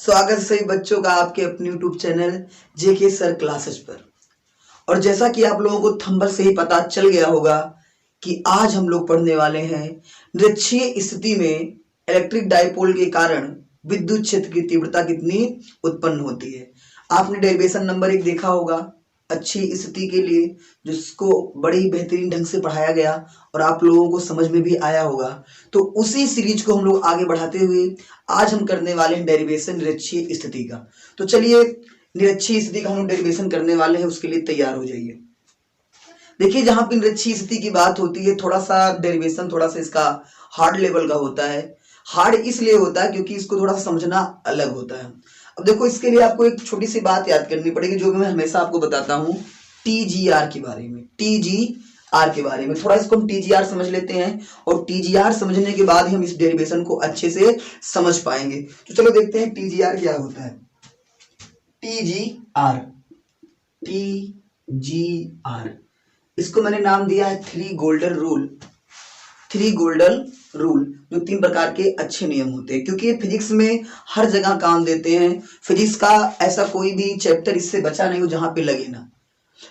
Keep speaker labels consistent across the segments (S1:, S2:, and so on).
S1: स्वागत है सभी बच्चों का आपके अपने YouTube चैनल जेके सर क्लासेस पर। और जैसा कि आप लोगों को थंबनेल से ही पता चल गया होगा कि आज हम लोग पढ़ने वाले हैं निरक्षीय स्थिति में इलेक्ट्रिक डाइपोल के कारण विद्युत क्षेत्र की तीव्रता कितनी उत्पन्न होती है। आपने डेरिवेशन नंबर 1 देखा होगा अच्छी स्थिति के लिए, जिसको बड़ी बेहतरीन ढंग से पढ़ाया गया और आप लोगों को समझ में भी आया होगा। तो उसी सीरीज को हम लोग आगे बढ़ाते हुए आज हम करने वाले हैं डेरिवेशन निरक्षीय स्थिति का। तो चलिए निरक्षीय स्थिति का हम डेरिवेशन करने वाले हैं, उसके लिए तैयार हो जाइए। देखिए, जहां पर निरक्षीय स्थिति की बात होती है थोड़ा सा डेरिवेशन थोड़ा सा इसका हार्ड लेवल का होता है। हार्ड इसलिए होता है क्योंकि इसको थोड़ा सा समझना अलग होता है। अब देखो, इसके लिए आपको एक छोटी सी बात याद करनी पड़ेगी जो मैं हमेशा आपको बताता हूं, टीजीआर के बारे में। टीजीआर के बारे में थोड़ा इसको हम टीजीआर समझ लेते हैं और टीजीआर समझने के बाद ही हम इस डेरिवेशन को अच्छे से समझ पाएंगे। तो चलो देखते हैं टीजीआर क्या होता है। टीजीआर टीजीआर इसको मैंने नाम दिया है three golden rule. Three golden rule जो 3 प्रकार के अच्छे नियम होते हैं, क्योंकि फिजिक्स में हर जगह काम देते हैं। फिजिक्स का ऐसा कोई भी चैप्टर इससे बचा नहीं हो जहां पे लगे ना।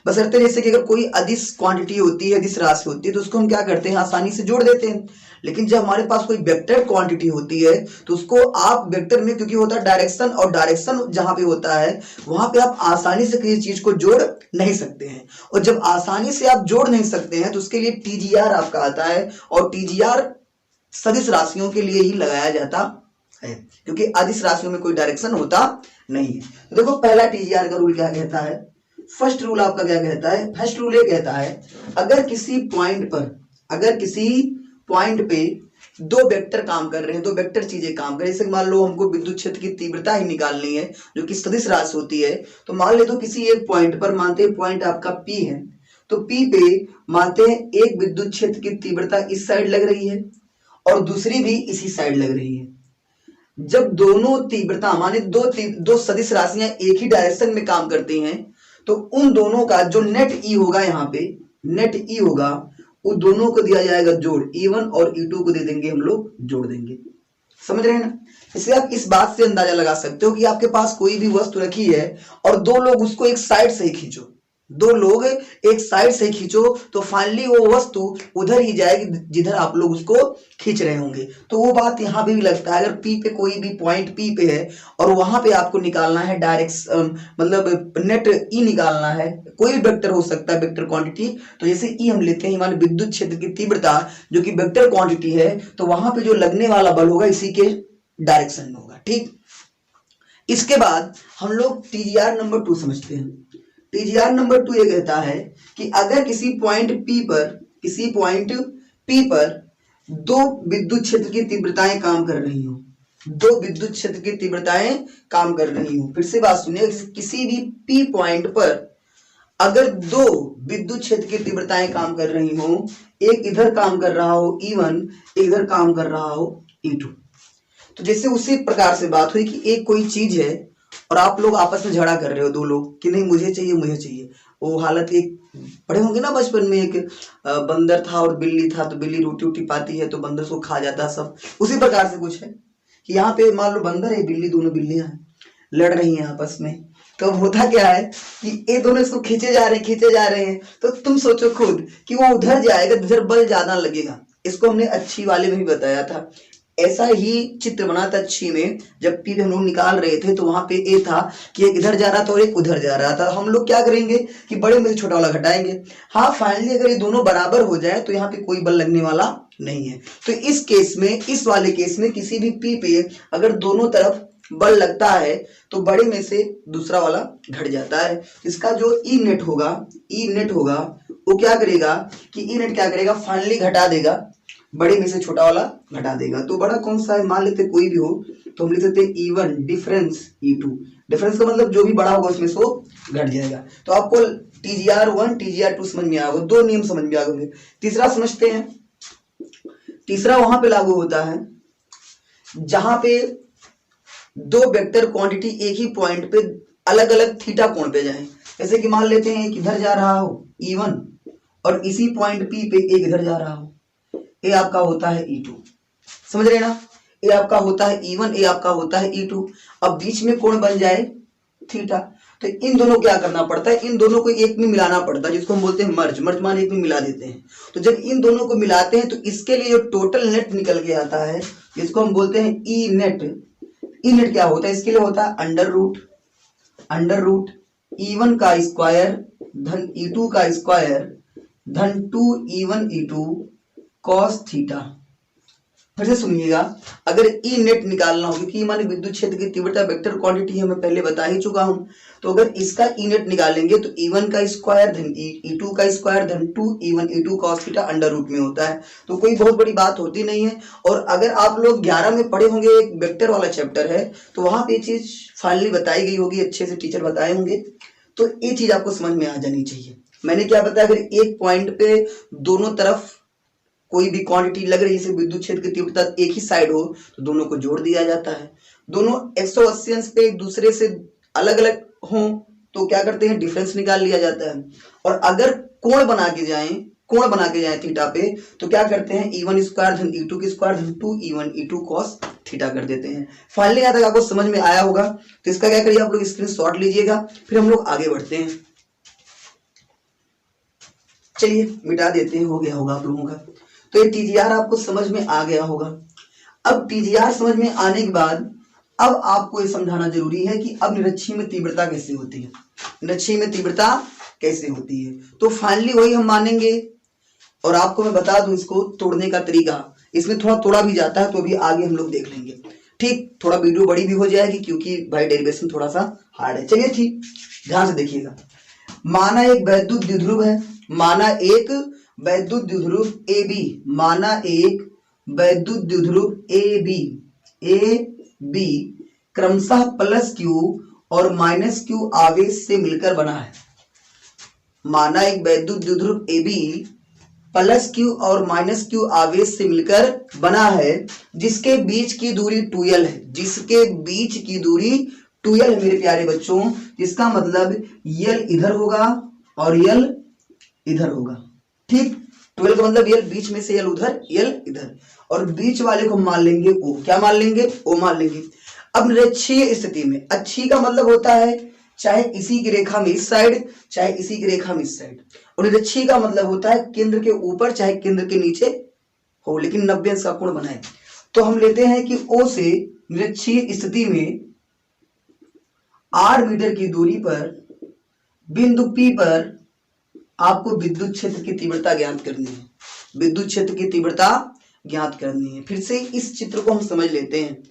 S1: बशर्ते जैसे कि अगर कोई अदिश क्वांटिटी होती है, अदिश राशि होती है, तो उसको हम क्या करते हैं, आसानी से जोड़ देते हैं। लेकिन जब हमारे पास कोई वेक्टर क्वांटिटी होती है तो उसको आप वेक्टर में, क्योंकि होता है डायरेक्शन, और डायरेक्शन जहां पे होता है वहां पे आप आसानी से किसी चीज को जोड़ नहीं सकते हैं। और जब आसानी से आप जोड़ नहीं सकते हैं तो उसके लिए टीजीआर आपका आता है। और टीजीआर सदिश राशियों के लिए ही लगाया जाता है, क्योंकि अदिश राशियों में कोई डायरेक्शन होता नहीं है। तो देखो, पहला टीजीआर का रूल क्या कहता है। फर्स्ट रूल आपका क्या कहता है। फर्स्ट रूल ये कहता है, अगर किसी पॉइंट पे दो वेक्टर काम कर रहे हैं, दो वेक्टर चीजें काम कर रहे हैं। जैसे मान लो हमको विद्युत क्षेत्र की तीव्रता ही निकालनी है जो कि सदिश राशि होती है। तो मान ले तो किसी एक पॉइंट पर, मानते हैं पॉइंट आपका P है, तो P पे मानते हैं एक विद्युत क्षेत्र की तीव्रता इस साइड लग रही है और दूसरी भी इसी साइड लग रही है। जब दोनों तीव्रता माने दो सदिश राशियां एक ही डायरेक्शन में काम करती हैं, तो उन दोनों का जो नेट ई होगा, यहाँ पे नेट ई होगा, उन दोनों को दिया जाएगा जोड़। E1 और E2 को दे देंगे हम लोग, जोड़ देंगे। समझ रहे हैं ना। इसलिए आप इस बात से अंदाजा लगा सकते हो कि आपके पास कोई भी वस्तु रखी है और दो लोग उसको एक साइड से ही खींचो, दो लोग एक साइड से खींचो, तो फाइनली वो वस्तु उधर ही जाएगी जिधर आप लोग उसको खींच रहे होंगे। तो वो बात यहाँ पे भी लगता है। अगर P पे कोई भी पॉइंट P पे है और वहां पे आपको निकालना है डायरेक्ट मतलब नेट E निकालना है, कोई भी वेक्टर हो सकता है, वेक्टर क्वांटिटी। तो जैसे E हम लेते हैं, मान विद्युत क्षेत्र की तीव्रता जो कि वेक्टर क्वांटिटी है, तो वहां पे जो लगने वाला बल होगा इसी के डायरेक्शन में होगा। ठीक, इसके बाद हम लोग टीजीआर नंबर 2 समझते हैं। टीजीआर नंबर 2 ये कहता है कि अगर किसी पॉइंट P पर दो विद्युत क्षेत्र की तीव्रताएं काम कर रही हो, दो विद्युत क्षेत्र की तीव्रताएं काम कर रही हो। फिर से बात सुनिए, किसी भी P पॉइंट पर अगर दो विद्युत क्षेत्र की तीव्रताएं काम कर रही हो, एक इधर काम कर रहा हो E1, एक इधर काम कर रहा हो E2। तो जैसे उसी प्रकार से बात हुई कि एक कोई चीज है और आप लोग आपस में झगड़ा कर रहे हो, दो लोग, कि नहीं मुझे चाहिए मुझे चाहिए। वो हालत एक पढ़े होंगे ना बचपन में, एक बंदर था और बिल्ली था, तो बिल्ली रोटी वोटी पाती है तो बंदर को खा जाता सब। उसी प्रकार से कुछ है कि यहाँ पे मान लो बंदर है, बिल्ली, दोनों बिल्लियां हैं, लड़ रही हैं आपस में। तो होता क्या है कि ये दोनों इसको खींचे जा रहे हैं। तो तुम सोचो खुद कि वो उधर जाएगा जिधर बल ज्यादा लगेगा। इसको हमने अच्छी वाले में भी बताया था। ऐसा ही चित्र बना था अच्छी में, जब P हम लोग निकाल रहे थे तो वहां पे ए था कि एक इधर जा रहा था और एक उधर जा रहा था। हम लोग क्या करेंगे कि बड़े में से छोटा वाला घटाएंगे। हाँ, फाइनली अगर ये दोनों बराबर हो जाए तो यहाँ पे कोई बल लगने वाला नहीं है। तो इस केस में, इस वाले केस में किसी भी P पे अगर दोनों तरफ बल लगता है तो बड़े में से दूसरा वाला घट जाता है। इसका जो ई नेट होगा वो क्या करेगा कि ई नेट क्या करेगा, फाइनली घटा देगा, बड़े में से छोटा वाला घटा देगा। तो बड़ा कौन सा है, मान लेते कोई भी हो, तो हम लिख सकते E1 डिफरेंस E2। डिफरेंस का मतलब जो भी बड़ा होगा उसमें से वो घट जाएगा। तो आपको TGR1 TGR2 समझ में आ गए, दो नियम समझ में आ गए। तीसरा समझते हैं। तीसरा वहां पे लागू होता है जहां पे दो वेक्टर क्वांटिटी एक ही पॉइंट पे अलग अलग थीटा कोण पे जाए। जैसे कि मान लेते हैं एक इधर जा रहा हो E1 और इसी पॉइंट P पे एक इधर जा रहा हो, ये आपका होता है E2। समझ रहे ना। ए आपका होता है E1, ए आपका होता है E2। अब बीच में कोण बन जाए थीटा। तो इन दोनों क्या करना पड़ता है, इन दोनों को एक में मिलाना पड़ता है, जिसको हम बोलते हैं मर्ज। मर्ज माने एक में मिला देते हैं। तो जब इन दोनों को मिलाते हैं तो इसके लिए जो टोटल नेट निकल के आता है, जिसको हम बोलते हैं ई नेट। ई नेट क्या होता है, इसके लिए होता है अंडर रूट E1 का स्क्वायर धन E2 का स्क्वायर धन 2E1 E2 कॉस थीटा। फिर से सुनिएगा, अगर ई नेट निकालना हो, क्योंकि माने विद्युत क्षेत्र की तीव्रता वेक्टर क्वांटिटी है, मैं पहले बता ही चुका हूं। तो अगर इसका ई नेट निकालेंगे तो E1 का स्क्वायर धन E2 का स्क्वायर धन 2E1 E2 cos theta under root में होता है। तो कोई बहुत बड़ी बात होती नहीं है। और अगर आप लोग 11 में पढ़े होंगे, एक वेक्टर वाला चैप्टर है, तो वहां पे ये चीज फाइनली बताई गई होगी, अच्छे से टीचर बताए होंगे। तो ये चीज आपको समझ में आ जानी चाहिए। मैंने क्या बताया, अगर एक पॉइंट पे दोनों तरफ कोई भी क्वांटिटी लग रही है, विद्युत क्षेत्र की तीव्रता एक ही साइड हो, तो दोनों को जोड़ दिया जाता है। दोनों 180 अंश पे एक दूसरे से अलग अलग हों तो क्या करते हैं, डिफरेंस निकाल लिया जाता है। और अगर कोण बना के जाएं थीटा पे, तो क्या करते हैं, E1 स्क्वायर धन E2 की स्क्वायर धन 2E1 E2 cos थीटा कर देते हैं। फाइनली यहाँ तक आपको समझ में आया होगा। तो इसका क्या करिए, आप लोग स्क्रीनशॉट लीजिएगा, फिर हम लोग आगे बढ़ते हैं। चलिए मिटा देते हैं, हो गया होगा आप लोगों का। तो ये TGR आपको समझ में आ गया होगा। अब TGR समझ में आने के बाद अब आपको ये समझाना जरूरी है कि अब निरक्षीय में तीव्रता कैसे होती है, निरक्षीय में तीव्रता कैसे होती है। तो फाइनली वही हम मानेंगे। और आपको मैं बता दूं इसको तोड़ने का तरीका, इसमें थोड़ा तोड़ा भी जाता है, तो भी आगे हम लोग देख लेंगे। ठीक, थोड़ा वीडियो बड़ी भी हो जाएगी क्योंकि भाई डेरिवेशन थोड़ा सा हार्ड है। चलिए ठीक, ध्यान से देखिएगा। माना एक वैद्युत द्विध्रुव है, माना एक वैद्युत द्विध्रुव AB, माना एक वैद्युत द्विध्रुव AB क्रमशः +Q और -Q आवेश से मिलकर बना है। माना एक वैद्युत द्विध्रुव AB +Q और -Q आवेश से मिलकर बना है, जिसके बीच की दूरी 2L है। जिसके बीच की दूरी 2L है मेरे प्यारे बच्चों। जिसका मतलब L इधर होगा और L इधर होगा। ठीक, 12 का मतलब L बीच में से L उधर, L इधर, और बीच वाले को मान लेंगे O। क्या मान लेंगे, O मान लेंगे। अब निरक्षीय स्थिति में, अच्छी का मतलब होता है चाहे इसी की रेखा में इस साइड, चाहे इसी की रेखा में इस साइड। और निरक्षीय का मतलब होता है केंद्र के ऊपर चाहे केंद्र के नीचे हो, लेकिन 90 अंश का कोण बनाए। तो हम लेते हैं कि O से निरक्षीय स्थिति में 8 मीटर की दूरी पर बिंदु P पर आपको विद्युत क्षेत्र की तीव्रता ज्ञात करनी है। विद्युत क्षेत्र की तीव्रता ज्ञात करनी है। फिर से इस चित्र को हम समझ लेते हैं।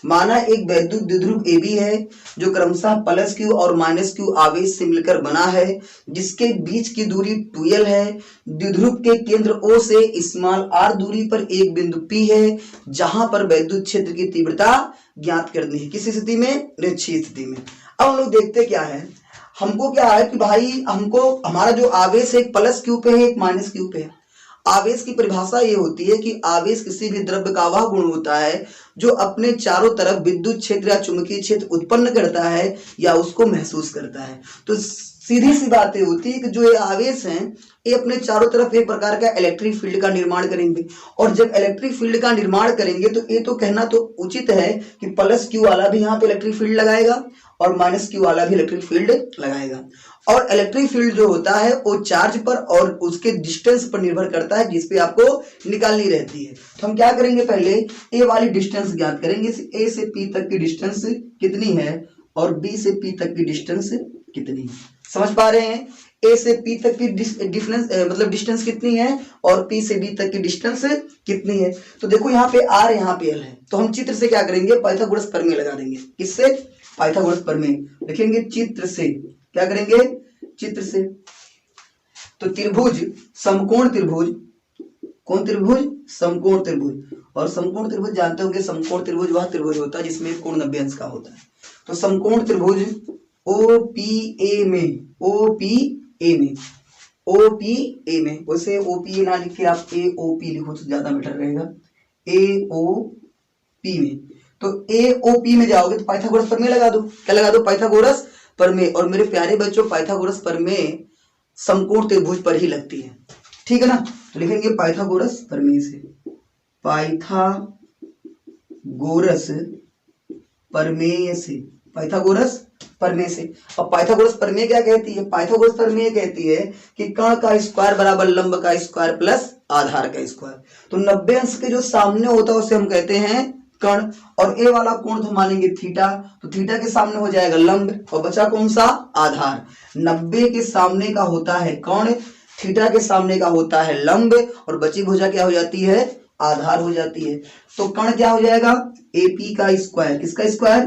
S1: माना एक वैद्युत द्विध्रुव AB है, जो क्रमशः +Q और -Q आवेश से मिलकर बना है, जिसके बीच की दूरी 2L है। द्विध्रुव के केंद्र O से स्मॉल r दूरी पर एक बिंदु P है, जहां पर विद्युत क्षेत्र की तीव्रता ज्ञात करनी है। किस स्थिति में, निरक्षीय स्थिति में। अब हम लोग देखते क्या है, हमको क्या है कि भाई हमको हमारा जो आवेश है एक +Q पे है, एक -Q पे है। आवेश की परिभाषा ये होती है कि आवेश किसी भी द्रव्य का वह गुण होता है जो अपने चारों तरफ विद्युत क्षेत्र या चुंबकीय क्षेत्र उत्पन्न करता है या उसको महसूस करता है। तो सीधी सी बात ये होती है कि जो ये आवेश हैं ये अपने चारों तरफ एक प्रकार का इलेक्ट्रिक फील्ड का निर्माण करेंगे। और जब इलेक्ट्रिक फील्ड का निर्माण करेंगे तो ये तो कहना तो उचित है कि +Q वाला भी यहाँ पे इलेक्ट्रिक फील्ड लगाएगा और -Q वाला भी इलेक्ट्रिक फील्ड लगाएगा। और इलेक्ट्रिक फील्ड जो होता है वो चार्ज पर और उसके डिस्टेंस पर निर्भर करता है, जिसपे आपको निकालनी रहती है। तो हम क्या करेंगे, पहले ए वाली डिस्टेंस ज्ञात करेंगे। ए से P तक की डिस्टेंस कितनी है और B से P तक की डिस्टेंस कितनी है, समझ पा रहे हैं। ए से P तक की डिफरेंस मतलब डिस्टेंस कितनी है और P से B तक की डिस्टेंस कितनी है। तो देखो यहाँ पे R, यहाँ पे L है। तो हम चित्र से क्या करेंगे, पाइथागोरस प्रमेय लगा देंगे। किससे, पाइथागोरस प्रमेय लिखेंगे। चित्र से क्या करेंगे, चित्र से। तो त्रिभुज, समकोण त्रिभुज, कौन त्रिभुज, समकोण त्रिभुज। और समकोण त्रिभुज जानते होंगे, समकोण त्रिभुज वह त्रिभुज होता है जिसमें कोण 90 अंश का होता है। तो समकोण त्रिभुज OPA में, OPA में, वैसे OPA ना लिख के आप AOP लिखो तो ज्यादा बेटर रहेगा। AOP में, तो AOP में जाओगे तो पाइथागोरस प्रमेय लगा दो। क्या लगा दो, पाइथागोरस प्रमेय। और मेरे प्यारे बच्चों पाइथागोरस प्रमेय समकोण त्रिभुज पर ही लगती है, ठीक है ना। तो लिखेंगे पाइथागोरस प्रमेय से, पाइथागोरस पाइथागोरस प्रमेय से, पाइथागोरस प्रमेय से। अब पाइथागोरस प्रमेय क्या कहती है? पाइथागोरस प्रमेय कहती है कि कर्ण का स्क्वायर बराबर लंब का स्क्वायर प्लस आधार का स्क्वायर। तो 90 अंश के जो सामने होता है उसे हम कहते हैं कर्ण, और ए वाला कोण तो मानेंगे थीटा, तो थीटा के सामने हो जाएगा लंब और बचा कौन सा? आधार। 90 के सामने का होता है कर्ण, थीटा के सामने का होता है लंब और बची भुजा क्या हो जाती है? आधार हो जाती है। तो कर्ण क्या हो जाएगा? एपी का स्क्वायर, किसका स्क्वायर?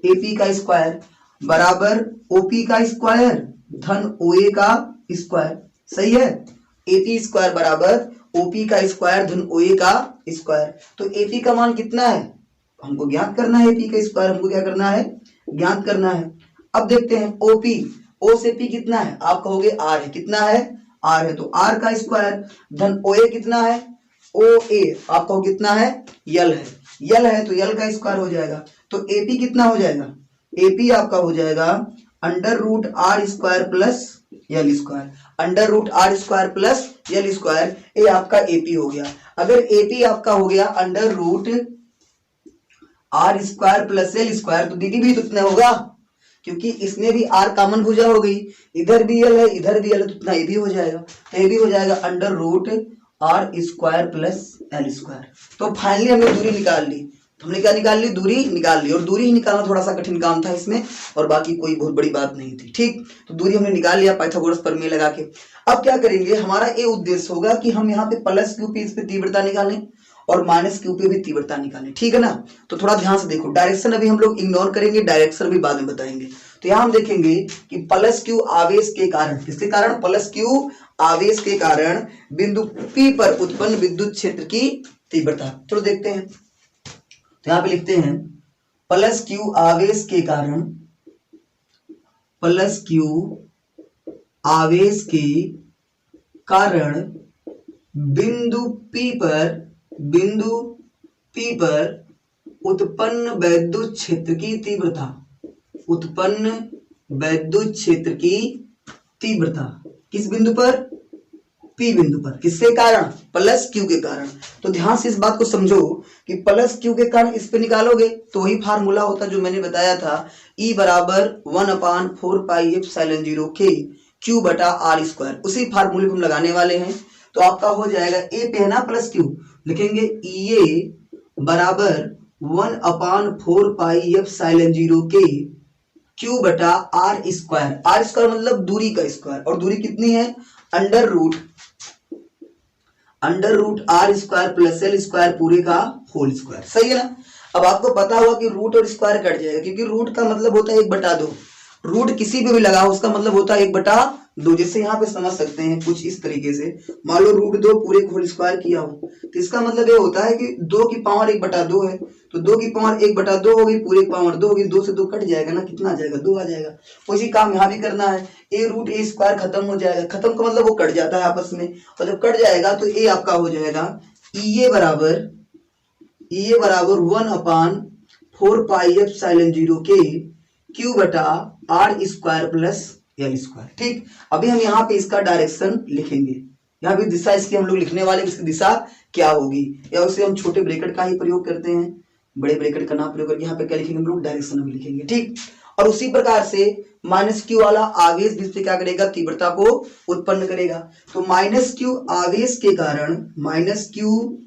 S1: एपी का स्क्वायर बराबर ओपी का स्क्वायर धन ओए का स्क्वायर। सही है? एपी स्क्वायर बराबर ओपी का स्क्वायर धन ओए का स्क्वायर। तो एपी का मान कितना है? हमको ज्ञात करना है। एपी का स्क्वायर हमको क्या करना है? ज्ञात करना है। अब देखते हैं ओपी, ओ से पी कितना है? आप कहोगे आर है, कितना है? आर है, तो आर का स्क्वायर धन ओए कितना है? ओ ए, आप कहो कितना है? यल है, यल है तो यल का स्क्वायर हो जाएगा। तो एपी कितना हो जाएगा? एपी आपका हो जाएगा under root R square plus L square, under root R square plus L square, ये आपका एपी हो गया। अगर एपी आपका हो गया under root R square plus L square, तो दीदी भी तो इतना होगा, क्योंकि इसमें भी आर कॉमन भुजा हो गई, इधर भी यल है इधर भी यल है, तो इतना ये भी हो जाएगा। तो ये भी हो जाएगा under root R square plus L square. तो फाइनली हमने दूरी निकाल ली। तो हमने क्या निकाल ली? दूरी निकाल ली। और दूरी ही निकालना थोड़ा सा कठिन काम था इसमें, और बाकी कोई बहुत बड़ी बात नहीं थी। ठीक, तो दूरी हमने निकाल लिया पाइथागोरस प्रमेय लगा के। अब क्या करेंगे? हमारा ये उद्देश्य होगा कि हम यहाँ पे प्लस क्यू पे इस पे तीव्रता निकालें और माइनस क्यू पे भी तीव्रता निकालें। ठीक है ना? तो थोड़ा ध्यान से देखो, डायरेक्शन अभी हम लोग इग्नोर करेंगे, डायरेक्शन भी बाद में बताएंगे। तो यहाँ हम देखेंगे कि प्लस क्यू आवेश के कारण, किसके कारण? प्लस क्यू आवेश के कारण बिंदु P पर उत्पन्न विद्युत क्षेत्र की तीव्रता। चलो देखते हैं। तो यहाँ पे लिखते हैं प्लस क्यू आवेश के कारण, प्लस क्यू आवेश के कारण बिंदु P पर उत्पन्न वैद्युत क्षेत्र की तीव्रता, उत्पन्न वैद्युत क्षेत्र की तीव्रता किस बिंदु पर? P बिंदु पर। किसके कारण? प्लस क्यू के कारण। तो ध्यान से इस बात को समझो कि प्लस क्यू के कारण इस पे निकालोगे तो वही फार्मूला होता जो मैंने बताया था, E बराबर 1/4πε0 K Q बटा आर स्क्वायर। उसी फार्मूले को हम लगाने वाले हैं। तो आपका हो जाएगा ए पे है ना प्लस क्यू, लिखेंगे EA बराबर 1/4πε0 K Q बटा आर स्क्वायर। आर स्क्वायर मतलब दूरी का स्क्वायर, और दूरी कितनी है? Under root R square plus L square पूरे का होल स्क्वायर। सही है ना? अब आपको पता होगा कि रूट और स्क्वायर कट जाएगा, क्योंकि रूट का मतलब होता है 1/2। रूट किसी पे भी लगा हो उसका मतलब होता है 1/2। जैसे यहाँ पे समझ सकते हैं कुछ इस तरीके से, मान लो √2 पूरे होल स्क्वायर किया हो, तो इसका मतलब ये होता है कि 2 की पावर 1/2 है, तो 2 की पावर 1/2 होगी, पूरे की पावर 2 होगी, 2 से 2 कट जाएगा ना, कितना आ जाएगा? 2 आ जाएगा। उसी काम यहाँ भी करना है, ए रूट ए स्क्वायर खत्म हो जाएगा, खत्म का मतलब वो कट जाता है आपस में, और जब कट जाएगा तो ए आपका हो जाएगा EA बराबर 1/4πε0 K Q बटा R square plus L square. ठीक, अभी हम यहाँ पे इसका डायरेक्शन लिखेंगे, यहाँ भी दिशा इसकी हम लोग लिखने वाले, इसकी दिशा क्या होगी, या उसे हम छोटे ब्रैकेट का ही प्रयोग करते हैं, बड़े ब्रैकेट का ना प्रयोग करके यहाँ पे क्या लिखेंगे हम लोग? डायरेक्शन भी लिखेंगे। ठीक, और उसी प्रकार से माइनस क्यू वाला आवेश भी क्या करेगा? तीव्रता को उत्पन्न करेगा। तो माइनस क्यू आवेश के कारण, माइनस क्यू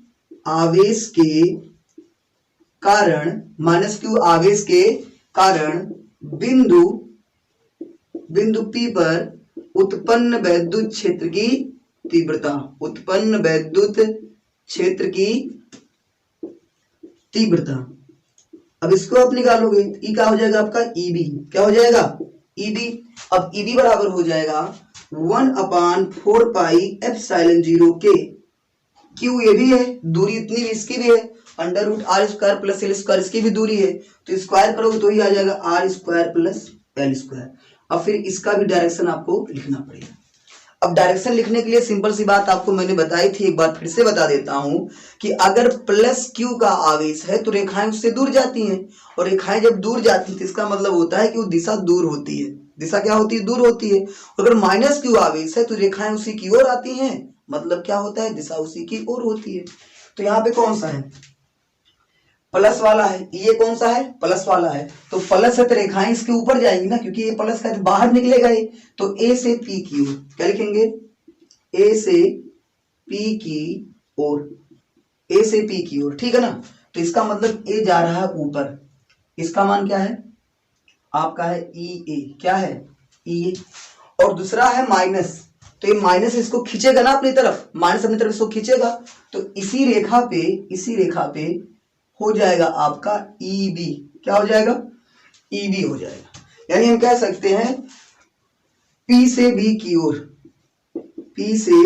S1: आवेश के कारण बिंदु P पर उत्पन्न वैद्युत क्षेत्र की तीव्रता, उत्पन्न वैद्युत क्षेत्र की तीव्रता। अब इसको आप निकालोगे, ई क्या हो जाएगा आपका? EB। क्या हो जाएगा? EB। अब EB बराबर हो जाएगा 1/4πε0 K Q, ये भी है दूरी, इतनी भी इसकी भी है, under root R square plus L square, इसकी भी दूरी है, तो स्क्वायर करोगे तो ही आ जाएगा R square plus L square. अब फिर इसका भी डायरेक्शन आपको लिखना पड़ेगा। अब डायरेक्शन लिखने के लिए सिंपल सी बात आपको मैंने बताई थी, एक बार फिर से बता देता हूं कि अगर प्लस क्यू का आवेश है तो रेखाएं उससे दूर जाती हैं, और रेखाएं जब दूर जाती हैं तो इसका मतलब होता है कि वो दिशा दूर होती है। दिशा क्या होती है? दूर होती है। अगर माइनस क्यू आवेश है तो रेखाएं उसी की ओर आती हैं, मतलब क्या होता है? दिशा उसी की ओर होती है। तो यहाँ पे कौन सा है? प्लस वाला है, ये कौन सा है, प्लस वाला है, तो प्लस है तो रेखाएं इसके ऊपर जाएंगी ना, क्योंकि ये प्लस का है तो बाहर निकलेगा ये, तो ए से पी की ओर क्या लिखेंगे, ए से पी की ओर, ए से पी की ओर, ठीक है ना। तो इसका मतलब ए जा रहा है ऊपर, इसका मान क्या है आपका है ई ए, क्या है ई ए, और दूसरा है माइनस, तो ये माइनस इसको खींचेगा ना अपनी तरफ, माइनस अपनी तरफ इसको खींचेगा, तो इसी रेखा पे हो जाएगा आपका ई बी, क्या हो जाएगा, ई बी हो जाएगा। यानी हम कह सकते हैं पी से बी की ओर, पी से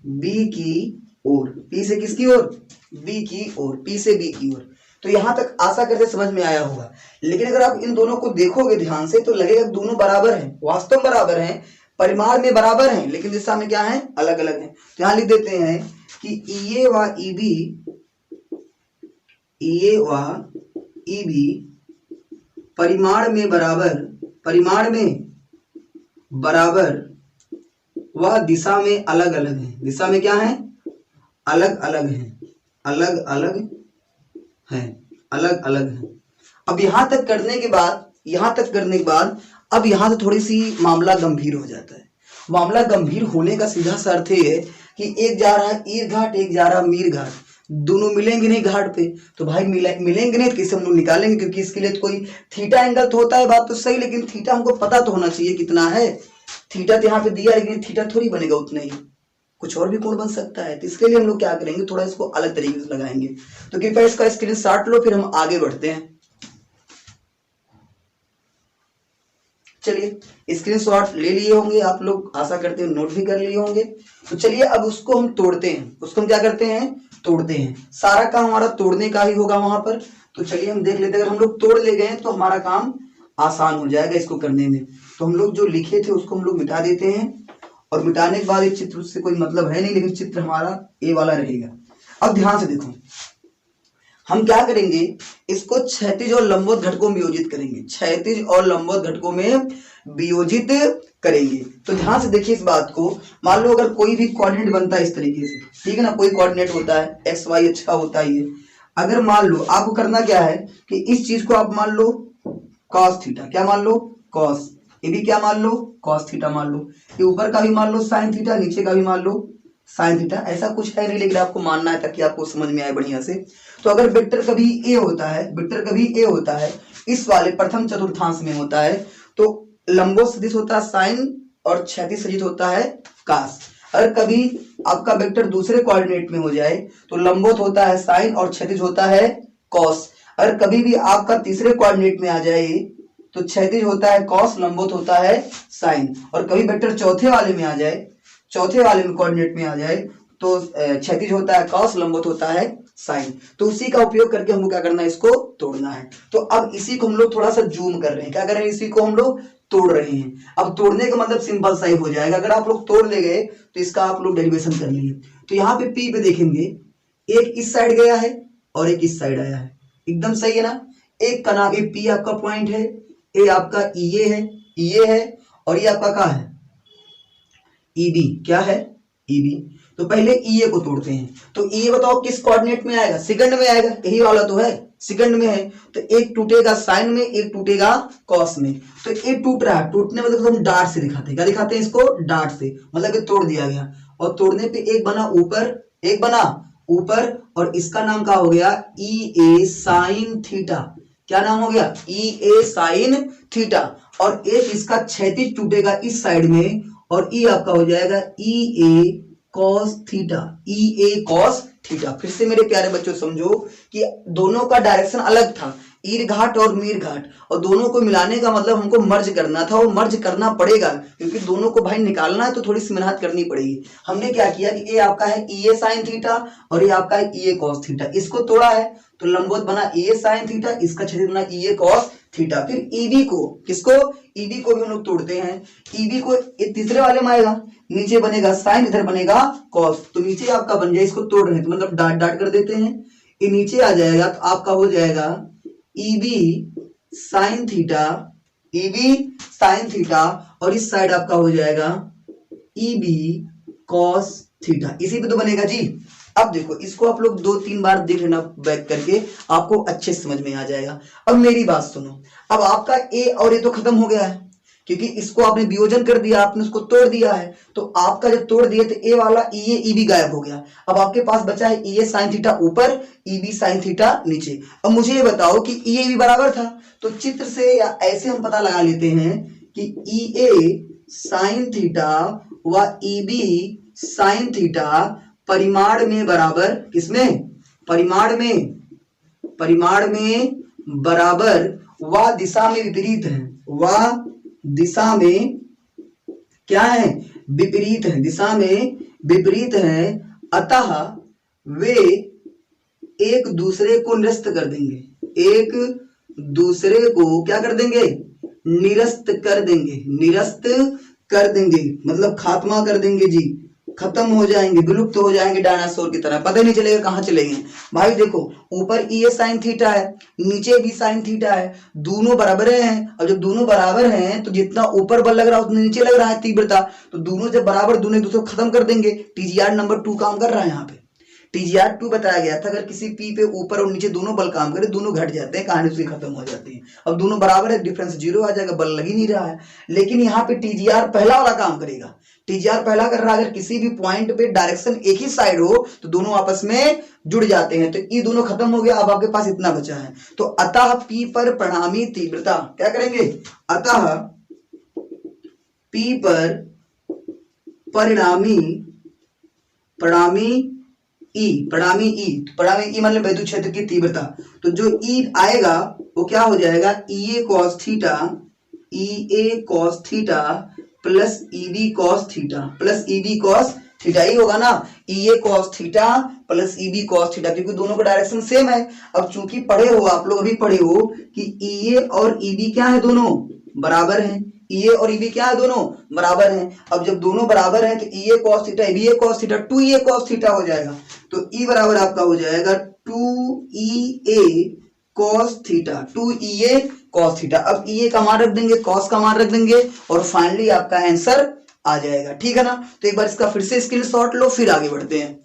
S1: बी की ओर, पी से किसकी ओर, बी की ओर, पी से बी की ओर। तो यहां तक आशा करते समझ में आया होगा। लेकिन अगर आप इन दोनों को देखोगे ध्यान से तो लगेगा दोनों बराबर हैं, वास्तव में बराबर हैं, परिमाण में बराबर हैं, लेकिन दिशा में क्या है, अलग अलग हैं। तो यहां लिख देते हैं कि ई ए व ई बी, ई ए व ई बी परिमाण में बराबर व दिशा में अलग अलग है, दिशा में क्या है, अलग अलग है, अलग अलग है, अलग अलग है। अब यहां तक करने के बाद अब यहां से थोड़ी सी मामला गंभीर हो जाता है। मामला गंभीर होने का सीधा सा अर्थ है कि एक जा रहा है ईर घाट, एक जा रहा है मीर घाट, दोनों मिलेंगे नहीं घाट पे, तो भाई मिलेंगे नहीं तो किसे हम लोग निकालेंगे, क्योंकि इसके लिए तो कोई थीटा एंगल तो होता है, बात तो सही, लेकिन थीटा हमको पता तो होना चाहिए कितना है। थीटा तो यहाँ पे दिया, लेकिन थीटा थोड़ी बनेगा उतना ही, कुछ और भी कोण बन सकता है। तो इसके लिए हम लोग क्या करेंगे, थोड़ा इसको अलग तरीके से लगाएंगे। तो कृपया इसका स्क्रीनशॉट लो, फिर हम आगे बढ़ते हैं। चलिए स्क्रीनशॉट ले लिए होंगे आप लोग, आशा करते हैं नोट भी कर लिए होंगे। तो चलिए अब उसको हम तोड़ते हैं, उसको हम क्या करते हैं, तोड़ते हैं। सारा काम हमारा तोड़ने का ही होगा वहां पर। तो चलिए हम देख लेते हैं, अगर हम लोग तोड़ ले गए तो हमारा काम आसान हो जाएगा इसको करने में। तो हम लोग जो लिखे थे उसको हम लोग मिटा देते हैं, और मिटाने के बाद ये चित्र से कोई मतलब है नहीं, लेकिन चित्र हमारा ए वाला रहेगा। अब ध्यान से देखो, हम क्या करेंगे, इसको क्षैतिज और लंबवत घटकों में वियोजित करेंगे, क्षैतिज और लंबवत घटकों में वियोजित करेंगे। तो ध्यान से देखिए इस बात को। मान लो अगर कोई भी कोऑर्डिनेट बनता है इस तरीके से, ठीक है ना, कोई कोऑर्डिनेट होता है एक्स वाई, अच्छा होता है ये। अगर मान लो आपको करना क्या है कि इस चीज को आप मान लो कॉस थीटा, क्या मान लो, कॉस, ये भी क्या मान लो, कॉस थीटा मान लो, ये ऊपर का भी मान लो साइन थीटा, नीचे का भी मान लो साइन थीटा। ऐसा कुछ है नहीं, लेकिन आपको मानना है ताकि आपको समझ में आए बढ़िया से। तो अगर वेक्टर कभी ए होता है, वेक्टर कभी ए होता है, इस वाले प्रथम चतुर्थांश में होता है, तो लंबवत सदिश होता है साइन और क्षैतिज सदिश होता है कास। अगर कभी आपका वेक्टर दूसरे कोऑर्डिनेट में हो जाए तो लंबवत होता है साइन और क्षैतिज होता है कॉस। अगर कभी भी आपका तीसरे कोऑर्डिनेट में आ जाए तो क्षैतिज होता है कॉस, लंबवत होता है साइन। और कभी वेक्टर चौथे वाले में आ जाए, चौथे वाले में कोऑर्डिनेट में आ जाए तो क्षैतिज होता है कॉस, लंबवत होता है साइन। तो उसी का उपयोग करके हमको क्या करना है, इसको तोड़ना है। तो अब इसी को हम लोग थोड़ा सा जूम कर रहे हैं, क्या कर रहे हैं, इसी को हम लोग तोड़ रहे हैं। अब तोड़ने का मतलब सिंपल सा ही हो जाएगा, अगर आप लोग तोड़ ले गए तो इसका आप लोग डेरिवेशन कर लिए। तो यहाँ पे पी पे देखेंगे, एक इस साइड गया है और एक इस साइड आया है, एकदम सही है ना। एक का नाम, ये पी आपका पॉइंट है, ये आपका ये है, और ये आपका क्या है, ईबी, क्या है, ईबी। तो पहले ईए को तोड़ते हैं। तो ईए बताओ किस कोऑर्डिनेट में आएगा, सेकंड में आएगा, यही वाला तो है, सेकंड में है। तो एक टूटेगा साइन में, एक टूटेगा कॉस में। तो एक टूट रहा है, टूटने मतलब हम डार्ट से दिखाते हैं, क्या दिखाते हैं इसको, डार्ट से, मतलब कि तोड़ दिया गया। और तोड़ने पे एक बना ऊपर, एक बना ऊपर, और इसका नाम क्या हो गया, ई ए साइन थीटा। क्या नाम हो गया, ई ए साइन थीटा। और एक इसका क्षैतिज टूटेगा इस साइड में, और ई आपका हो जाएगा E A cos theta, E A cos theta. फिर से मेरे प्यारे बच्चों समझो कि दोनों का डायरेक्शन अलग था, ईर घाट और मीर घाट, और दोनों को मिलाने का मतलब हमको मर्ज करना था, और मर्ज करना पड़ेगा क्योंकि दोनों को भाई निकालना है तो थोड़ी सी मेहनत करनी पड़ेगी। हमने क्या किया कि ये आपका है ई ए साइन थीटा और ये आपका है ई ए कॉस थीटा, इसको तोड़ा है तो लंबवत बना ई ए साइन थीटा, इसका क्षैतिज बना ई ए कॉस थीटा। फिर ईबी को, किसको, ईबी को भी हम लोग तोड़ते हैं। ईबी को ये तीसरे वाले में आएगा, नीचे बनेगा साइन, इधर बनेगा कॉस, तो नीचे आपका बन जाए, इसको तोड़ रहे हैं तो मतलब डाट डाट कर देते हैं, ये नीचे आ जाएगा तो आपका हो जाएगा EB sine theta, EB sine theta, और इस साइड आपका हो जाएगा ईबी कॉस थीटा, इसी पे तो बनेगा जी। अब देखो इसको आप लोग 2-3 बार देख लेना बैक करके, आपको अच्छे से समझ में आ जाएगा। अब मेरी बात सुनो, अब आपका ए और ए तो खत्म हो गया है, क्योंकि इसको आपने वियोजन कर दिया, आपने उसको तोड़ दिया है, तो आपका जब तोड़ दिया तो ए वाला ई बी गायब हो गया। अब आपके पास बचा है ई ए साइन थीटा ऊपर, ई बी साइन थीटा नीचे। अब मुझे ये बताओ कि ई ए बी बराबर था, तो चित्र से या ऐसे हम पता लगा लेते हैं कि ई ए साइन थीटा व ई बी साइन थीटा परिमाण में बराबर, किसमें, परिमाण में बराबर व दिशा में विपरीत है, व दिशा में क्या है, विपरीत है, दिशा में विपरीत है, अतः वे एक दूसरे को निरस्त कर देंगे, एक दूसरे को क्या कर देंगे, निरस्त कर देंगे, मतलब खात्मा कर देंगे जी, खत्म हो जाएंगे, विलुप्त हो जाएंगे डायनासोर की तरह, पता नहीं चलेगा कहां चले गए। भाई देखो ऊपर ई ए साइन थीटा है, नीचे भी साइन थीटा है, दोनों बराबर हैं। और जब दोनों बराबर हैं तो जितना ऊपर बल लग रहा है उतना नीचे लग रहा है तीव्रता, तो दोनों जब बराबर, दोनों एक दूसरे को खत्म कर देंगे। टीजीआर नंबर 2 काम कर रहा है यहाँ पे। टीजीआर 2 बताया गया था, अगर किसी पी पे ऊपर और नीचे दोनों बल काम करे, दोनों घट जाते हैं, कहानी उसकी खत्म हो जाती है। अब दोनों बराबर है, डिफरेंस 0 आ जाएगा, बल लग ही नहीं रहा है। लेकिन यहाँ पे टीजीआर पहला वाला काम करेगा, टीजीआर पहला कर रहा है, अगर किसी भी पॉइंट पे डायरेक्शन एक ही साइड हो तो दोनों आपस में जुड़ जाते हैं, तो ई दोनों खत्म हो गया। अब आपके पास इतना बचा है, तो अतः पी पर परिणामी तीव्रता क्या करेंगे, अतः पी पर परिणामी ई मतलब विद्युत क्षेत्र की तीव्रता, तो जो ई आएगा वो क्या हो जाएगा, E A cos theta plus E B cos theta ही होगा ना, E A cos theta plus E B cos theta, क्योंकि दोनों का डायरेक्शन सेम है। अब चूंकि पढ़े हो आप लोग, अभी पढ़े हो कि ई ए और ई बी क्या है, दोनों बराबर हैं, ई ए और ई बी क्या है, दोनों बराबर हैं। अब जब दोनों बराबर हैं तो ई A cos theta B A cos theta 2 E A cos theta हो जाएगा, तो ई बराबर आपका हो जाएगा 2 ई A cos theta, 2 E A cos theta. अब ई ए का मान रख देंगे, कॉस का मान रख देंगे, और फाइनली आपका आंसर आ जाएगा। ठीक है ना, तो एक बार इसका फिर से स्क्रीनशॉट लो, फिर आगे बढ़ते हैं।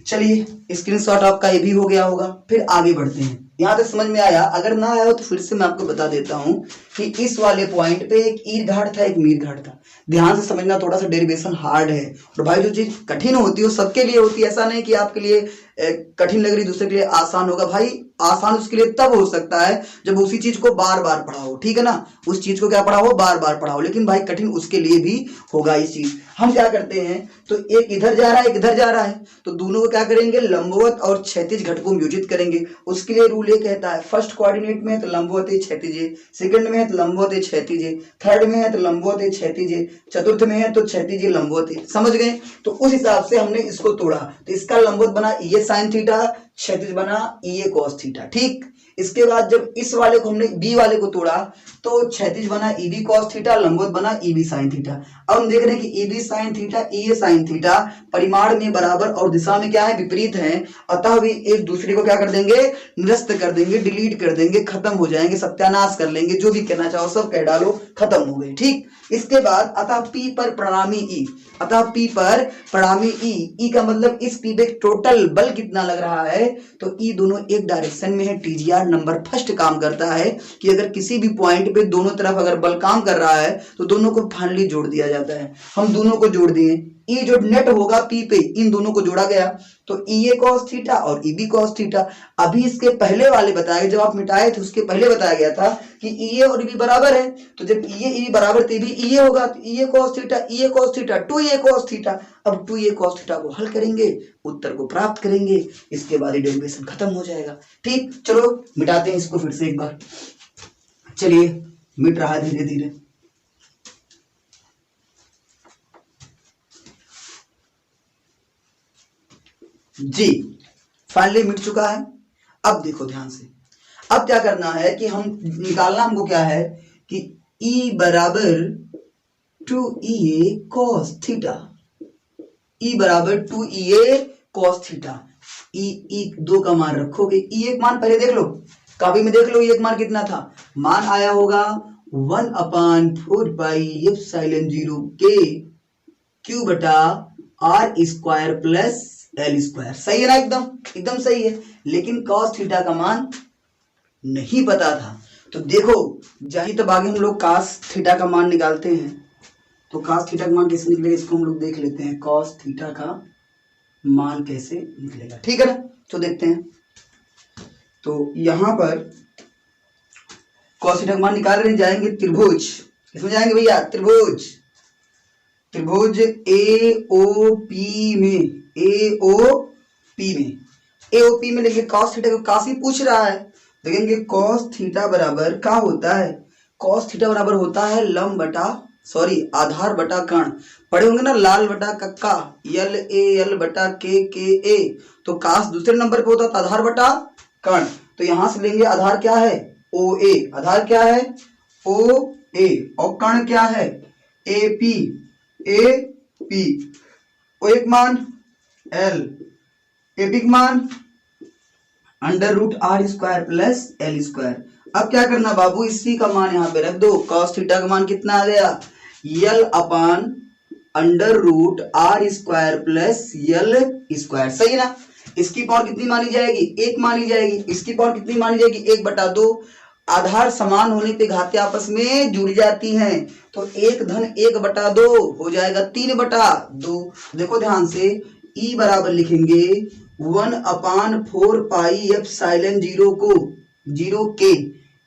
S1: चलिए स्क्रीनशॉट आपका ये भी हो गया होगा, फिर आगे बढ़ते हैं। यहां तक समझ में आया? अगर ना आया हो तो फिर से मैं आपको बता देता हूं कि इस वाले पॉइंट पे एक ईर घाट था, एक मीर घाट था। ध्यान से समझना, थोड़ा सा डेरिवेशन हार्ड है, और भाई जो चीज कठिन होती है वो सबके लिए होती है, ऐसा नहीं कि आपके लिए कठिन लग रही दूसरे के लिए आसान होगा। भाई आसान उसके लिए तब हो सकता है जब उसी चीज को बार बार पढ़ाओ, ठीक है ना, उस चीज को क्या पढ़ाओ, बार बार पढ़ाओ। लेकिन भाई कठिन उसके लिए भी होगा ये चीज। हम क्या करते हैं, तो एक इधर जा रहा है, एक इधर जा रहा है, तो दोनों को क्या करेंगे, लंबवत और क्षैतिज घटकों में योजित करेंगे। उसके लिए रूल ये कहता है, फर्स्ट कोऑर्डिनेट में है तो लंबवत क्षैतिज, सेकंड में है तो लंबवत क्षैतिज, थर्ड में है तो लंबवत क्षैतिज, चतुर्थ में है तो क्षैतिज लंबवत। समझ गए? तो उस हिसाब से हमने इसको तोड़ा, तो इसका लंबवत बना ई ए साइन थीटा, क्षैतिज बना ई ए कॉस थीटा। ठीक, इसके बाद जब इस वाले को हमने बी वाले को तोड़ा तो क्षैतिज बना ई बी कॉस थीटा, लंबवत बना ई बी साइन थीटा। अब हम देख रहे हैं कि ई बी साइन थीटा, ई ए साइन थीटा परिमाण में बराबर और दिशा में क्या है, विपरीत है, अतः वे एक दूसरे को क्या कर देंगे, निरस्त कर देंगे, डिलीट कर देंगे, खत्म हो जाएंगे, सत्यानाश कर लेंगे, जो भी कहना चाहो सब कह डालो, खत्म हो गए। ठीक, इसके बाद अतः पी पर परिणामी ई, अतः पी पर परिणामी ई का मतलब इस पी पे टोटल बल कितना लग रहा है, तो ई दोनों एक डायरेक्शन में है। टीजीआर नंबर फर्स्ट काम करता है कि अगर किसी भी पॉइंट पे दोनों तरफ अगर बल काम कर रहा है तो दोनों को फाइनली जोड़ दिया जाता है। हम दोनों को जोड़ दिए, ई जो नेट होगा पी पे, इन दोनों को जोड़ा गया, तो ई ए कॉस थीटा और ई बी कॉस थीटा। अभी इसके पहले वाले बताया, जब आप मिटाए थे उसके पहले बताया गया था कि ई ए और ई बी बराबर है, तो जब ई ए बराबर थे भी ई ए होगा, तो ई A cos theta 2 E A cos theta. अब 2 ई ए कॉस थीटा को हल करेंगे, उत्तर को प्राप्त करेंगे, इसके बाद डेरिवेशन खत्म हो जाएगा। ठीक, चलो मिटाते हैं इसको फिर से एक बार। चलिए मिट रहा है धीरे धीरे। जी फाइनली मिट चुका है। अब देखो ध्यान से, अब क्या करना है कि हम निकालना हमको क्या है कि E बराबर 2 ई ए कॉस थीटा, E बराबर 2 ई ए कॉस थीटा। ई 2 का मान रखोगे, ई एक मान पहले देख लो, कॉपी में देख लो, एक मान कितना था, मान आया होगा 1/4πε0 के क्यू बटा R square plus L square. सही है ना? एकदम एकदम सही है। लेकिन cos थीटा का मान नहीं पता था, तो देखो जाइए तब आगे हम लोग cos थीटा का मान निकालते हैं। तो cos थीटा का मान कैसे निकलेगा इसको हम लोग देख लेते हैं। cos थीटा का मान कैसे निकलेगा, ठीक है ना? तो देखते हैं। तो यहां पर cos थीटा का मान निकालने जाएंगे त्रिभुज, इसमें जाएंगे भैया त्रिभुज AOP में, AOP में लेंगे cos थीटा को। काफी पूछ रहा है, देखेंगे cos थीटा बराबर क्या होता है। cos थीटा बराबर होता है लंब बटा आधार बटा कर्ण। पढ़े होंगे ना लाल बटा कक्का, LAL बटा KKA। तो cos दूसरे नंबर पे होता है आधार बटा कर्ण। तो यहां से लेंगे आधार क्या है OA, आधार क्या है OA, और कर्ण क्या है AP, ओ एक मान L, AP का मान √r² प्लस L स्क्वायर। अब क्या करना बाबू, इसी का मान यहाँ पे रख दो। cos थीटा का मान कितना आ गया L/√r² प्लस L स्क्वायर। सही है ना? इसकी पावर कितनी मानी जाएगी, एक मानी जाएगी। इसकी पावर कितनी मानी जाएगी, 1/2। आधार समान होने पे घातें आपस में जुड़ जाती हैं, तो 1/1 हो जाएगा 3/2। देखो ध्यान से, E बराबर लिखेंगे 1/4πε0 को 0 के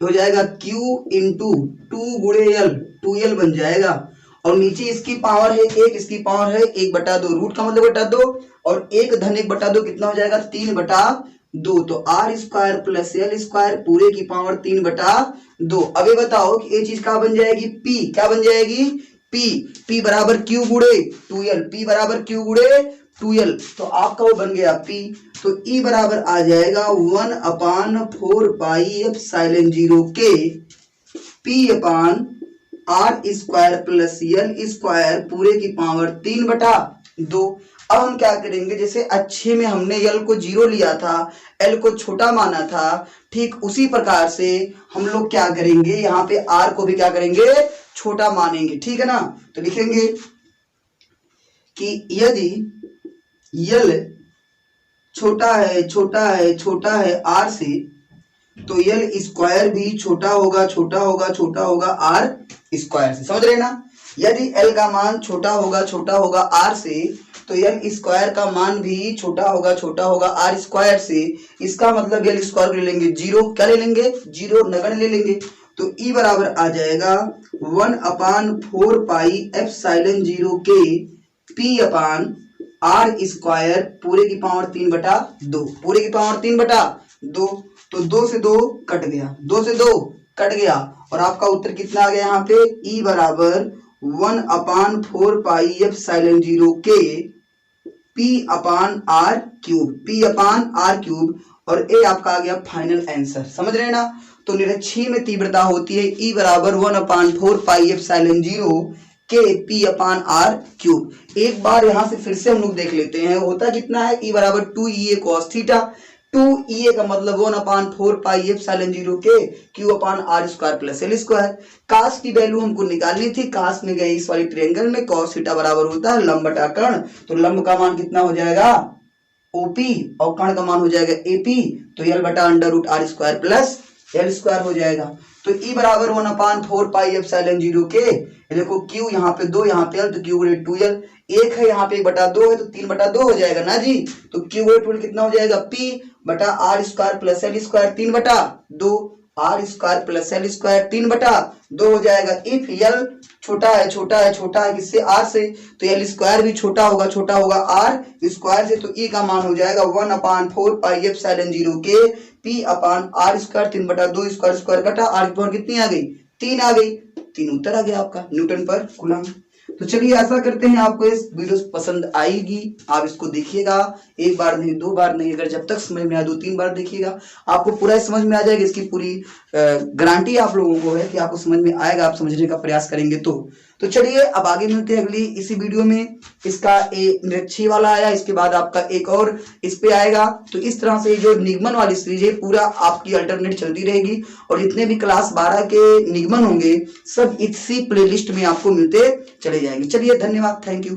S1: हो जाएगा Q इंटू 2 गुणे L, 2L बन जाएगा। और नीचे इसकी पावर है 1, इसकी पावर है 1/2, रूट का मतलब 1/2, और 1/1/2 कितना हो जाएगा 3/2। तो r² प्लस L स्क्वायर पूरे की पावर 3/2। अब ये बताओ कि ये चीज क्या बन जाएगी, P क्या बन जाएगी, P बराबर Q गुणे 2L, P बराबर Q गुणे 2L। तो आपका वो बन गया P। तो E बराबर आ जाएगा 1/4πε0 के P/r² प्लस L स्क्वायर पूरे की पावर 3/2। अब हम क्या करेंगे, जैसे अच्छे में हमने L को 0 लिया था, L को छोटा माना था, ठीक उसी प्रकार से हम लोग क्या करेंगे, यहाँ पे R को भी क्या करेंगे, छोटा मानेंगे। ठीक है ना? तो लिखेंगे कि यदि L छोटा है R से, तो L स्क्वायर भी छोटा होगा R स्क्वायर से। समझ रहे ना? यदि L का मान छोटा होगा R से, तो L स्क्वायर का मान भी छोटा होगा R स्क्वायर से। इसका मतलब L स्क्वायर ले लेंगे 0, क्या ले लेंगे 0, नगण्य ले लेंगे। तो E बराबर आ जाएगा 1/4πε0 के P/r² पूरे की पावर 3/2, पूरे की पावर 3/2। तो 2 से 2 कट गया, और आपका उत्तर कितना आ गया यहाँ पे, E बराबर 1/4πε0 के P/r³, और ए आपका आ गया फाइनल आंसर। समझ रहे ना? तो निरक्षीय में तीव्रता होती है E बराबर 1/4πε0 के P/r³। एक बार यहां से फिर से हम लोग देख लेते हैं, होता कितना है, E बराबर 2EA cos थीटा। 2EA का मतलब 1/4πε0 के Q/r² प्लस L स्क्वायर। कास की वैल्यू हमको निकालनी थी, कास में गए इस वाली ट्रायंगल में। cos थीटा बराबर होता है लंब बटा कर्ण, तो लंब का मान कितना हो जाएगा OP, और कर्ण का मान हो जाएगा AP। तो L/√r² प्लस L स्क्वायर हो जाएगा। तो E बराबर 1/4πε0 के, देखो Q यहाँ पे 2, यहाँ पे L, तो Q गुणे 2L, 1 है यहाँ पे 1/2 है, तो 3/2 हो जाएगा ना जी। तो Q गुणे 2L कितना हो जाएगा, P/r² plus L square 3/2, r² plus L square 3/2 हो जाएगा। इफ L छोटा है किससे, R से, तो L स्क्वायर भी छोटा होगा R स्क्वायर से। तो E का मान हो जाएगा 1/4πε0 के P/r² 3/2, स्क्वायर कटा, R की पावर कितनी आ गई, 3 आ गई। 3 उत्तर आ गया आपका न्यूटन पर कूलम। तो चलिए ऐसा करते हैं, आपको इस वीडियो पसंद आएगी, आप इसको देखिएगा, एक बार नहीं, दो बार नहीं, अगर जब तक समझ में आए 2-3 बार देखिएगा, आपको पूरा समझ में आ जाएगा। इसकी पूरी गारंटी आप लोगों को है कि आपको समझ में आएगा, आप समझने का प्रयास करेंगे तो चलिए अब आगे मिलते हैं अगली इसी वीडियो में। इसका एक 6 वाला आया, इसके बाद आपका एक और इस पे आएगा। तो इस तरह से जो निगमन वाली सीरीज है पूरा आपकी अल्टरनेट चलती रहेगी, और जितने भी क्लास 12 के निगमन होंगे सब इसी प्लेलिस्ट में आपको मिलते चले जाएंगे। चलिए धन्यवाद, थैंक यू।